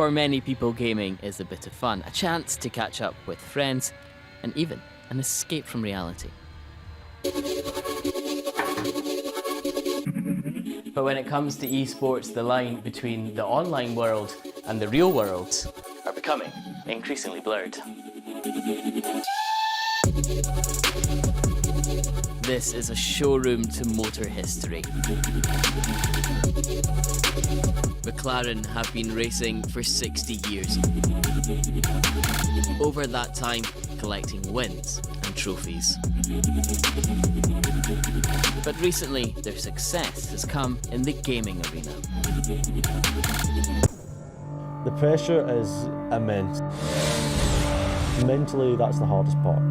For many people, gaming is a bit of fun, a chance to catch up with friends, and even an escape from reality. But when it comes to esports, the line between the online world and the real world are becoming increasingly blurred. This is a showroom to motor history. McLaren have been racing for 60 years. Over that time, collecting wins and trophies. But recently, their success has come in the gaming arena. The pressure is immense. Mentally, that's the hardest part.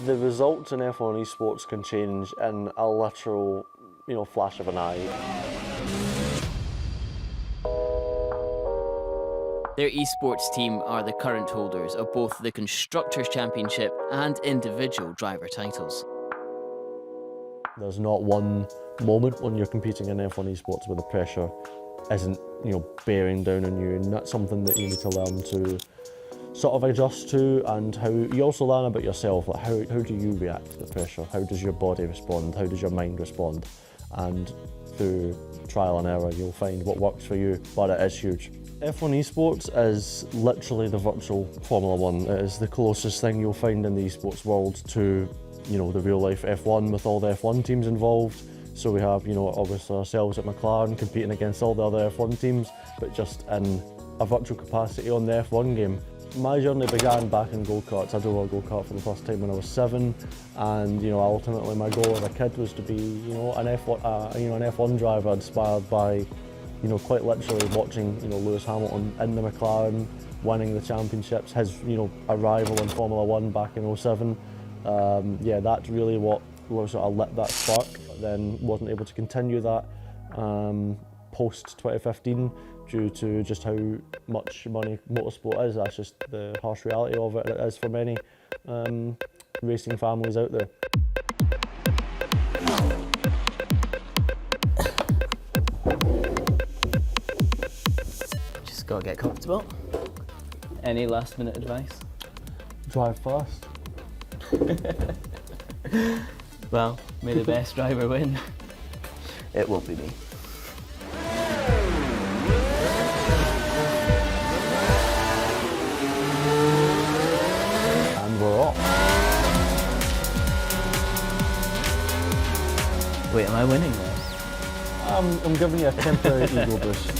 The results in F1 esports can change in a literal, flash of an eye. Their esports team are the current holders of both the Constructors' Championship and individual driver titles. There's not one moment when you're competing in F1 esports where the pressure isn't, bearing down on you, and that's something that you need to learn to sort of adjust to, and how you also learn about yourself, like how do you react to the pressure, how does your body respond, how does your mind respond, and through trial and error you'll find what works for you, but it is huge. F1 esports is literally the virtual Formula 1. It is the closest thing you'll find in the esports world to, the real life F1 with all the F1 teams involved. So we have, obviously ourselves at McLaren competing against all the other F1 teams, but just in a virtual capacity on the F1 game. My journey began back in go-karts. I drove a go-kart for the first time when I was 7, and ultimately my goal as a kid was to be an F1 driver, inspired by quite literally watching Lewis Hamilton in the McLaren winning the championships, his arrival in Formula 1 back in 07. That's really what sort of lit that spark. Then wasn't able to continue that post 2015 due to just how much money motorsport is. That's just the harsh reality of it. It is for many racing families out there. Just gotta get comfortable. Any last minute advice? Drive fast. Well, may the best driver win. It won't be me. And we're off. Wait, am I winning there? I'm giving you a temporary ego boost.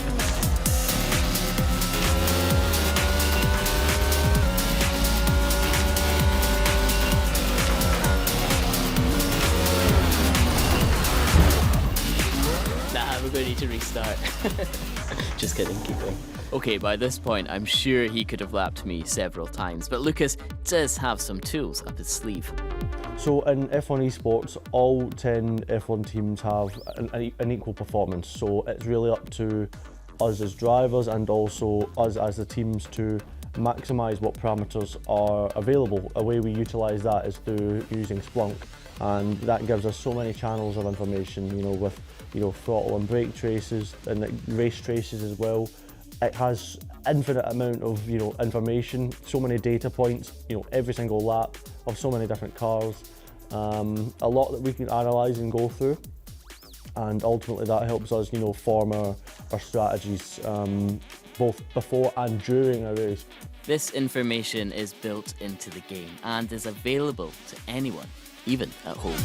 We're going to need to restart. Just kidding, keep going. Okay, by this point, I'm sure he could have lapped me several times, but Lucas does have some tools up his sleeve. So in F1 esports, all 10 F1 teams have an equal performance. So it's really up to us as drivers and also us as the teams to maximise what parameters are available. A way we utilise that is through using Splunk, and that gives us so many channels of information, with throttle and brake traces and race traces as well. It has infinite amount of information, so many data points, every single lap of so many different cars, a lot that we can analyse and go through, and ultimately that helps us form our strategies both before and during a race. This information is built into the game and is available to anyone, even at home.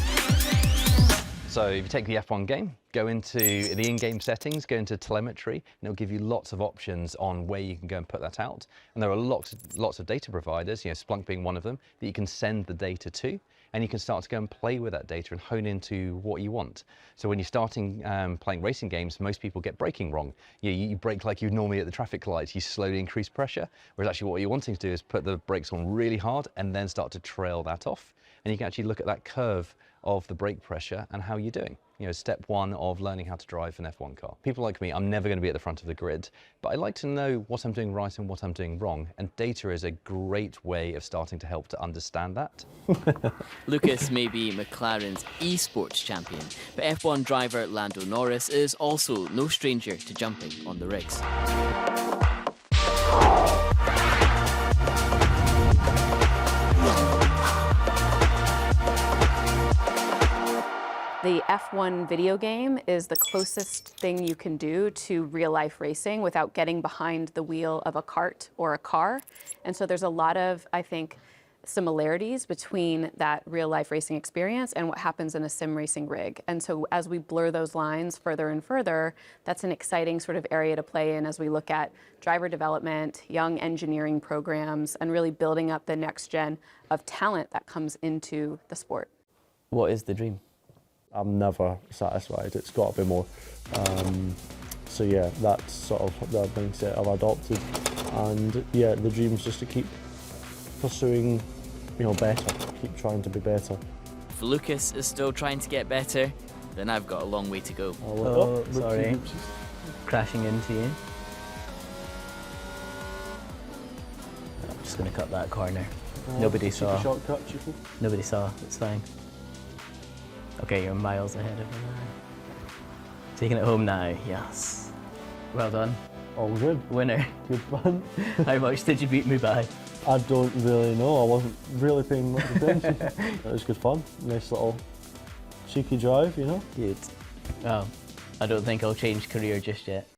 So if you take the F1 game, go into the in-game settings, go into telemetry, and it'll give you lots of options on where you can go and put that out. And there are lots of data providers, Splunk being one of them, that you can send the data to, and you can start to go and play with that data and hone into what you want. So when you're starting playing racing games, most people get braking wrong. You brake like you'd normally at the traffic lights, you slowly increase pressure, whereas actually what you're wanting to do is put the brakes on really hard and then start to trail that off. and you can actually look at that curve of the brake pressure and how you're doing. You know, step one of learning how to drive an F1 car. People like me, I'm never going to be at the front of the grid, but I like to know what I'm doing right and what I'm doing wrong, and data is a great way of starting to help to understand that. Lucas may be McLaren's Esports champion, but F1 driver Lando Norris is also no stranger to jumping on the rigs. The F1 video game is the closest thing you can do to real-life racing without getting behind the wheel of a kart or a car. And so there's a lot of, I think, similarities between that real-life racing experience and what happens in a sim racing rig. And so as we blur those lines further and further, that's an exciting sort of area to play in as we look at driver development, young engineering programs, and really building up the next gen of talent that comes into the sport. What is the dream? I'm never satisfied, it's got to be more. So yeah, that's sort of the mindset I've adopted. And yeah, the dream's just to keep pursuing, better, keep trying to be better. If Lucas is still trying to get better, then I've got a long way to go. Oh, sorry. Crashing into you. I'm just going to cut that corner. Nobody saw. Shortcut, Chico. Nobody saw, it's fine. Okay, you're miles ahead of me now. Taking it home now, yes. Well done. All good. Winner. Good fun. How much did you beat me by? I don't really know, I wasn't really paying much attention. It was good fun, nice little cheeky drive, Good. Well, I don't think I'll change career just yet.